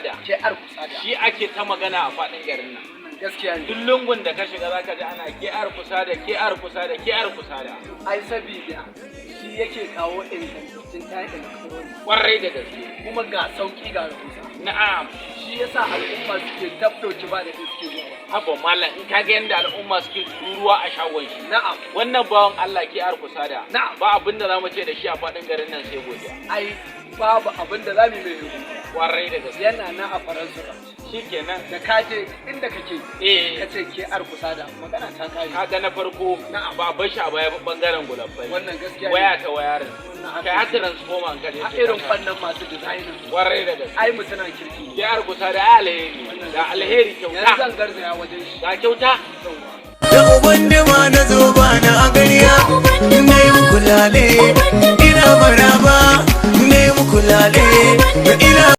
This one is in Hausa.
kusada. KR kusada. Shi ake ta magana a faɗin garin nan. Gaskiya ne. Duk lungun da ka shiga zaka ji ana KR kusada, KR kusada, KR kusada. Ai sabida shi yake kawo ingantattun kayan electronics. Kwarai da gaske. Kuma ga sauki ga rahusa. Na'am. Shi yasa al'umma suke tabdoci ba da suke zuwa. Haba mallam in kaga yanda al'umma suke tururuwa a shagon shi. Na'am. Wannan bawan Allah KR kusada. Na'am. Ba abin da zamu ce da shi a faɗin garin nan sai godiya. Ai babu abin da zamu mai yi. Kwarai da gaske. Yana nan a faransa. Shikenan. Da kaje inda kake. Kace KR kusada magana ta kare. Kaga na farko ba bar shi a baya bangaren gulabbai. Wannan gaskiya. Waya ta wayarin. Kai har transformer an kaje. A irin fannin masu designer. Kwarai da gaske. Ai mutuna kirki. KR kusada alheri. Da alheri kyauta. Yanzu zan garzaya wajen shi. Ga kyauta. Da uban da ma na zo ba na a gariya, na yi muku lale, ina maraba, na yi muku lale, ina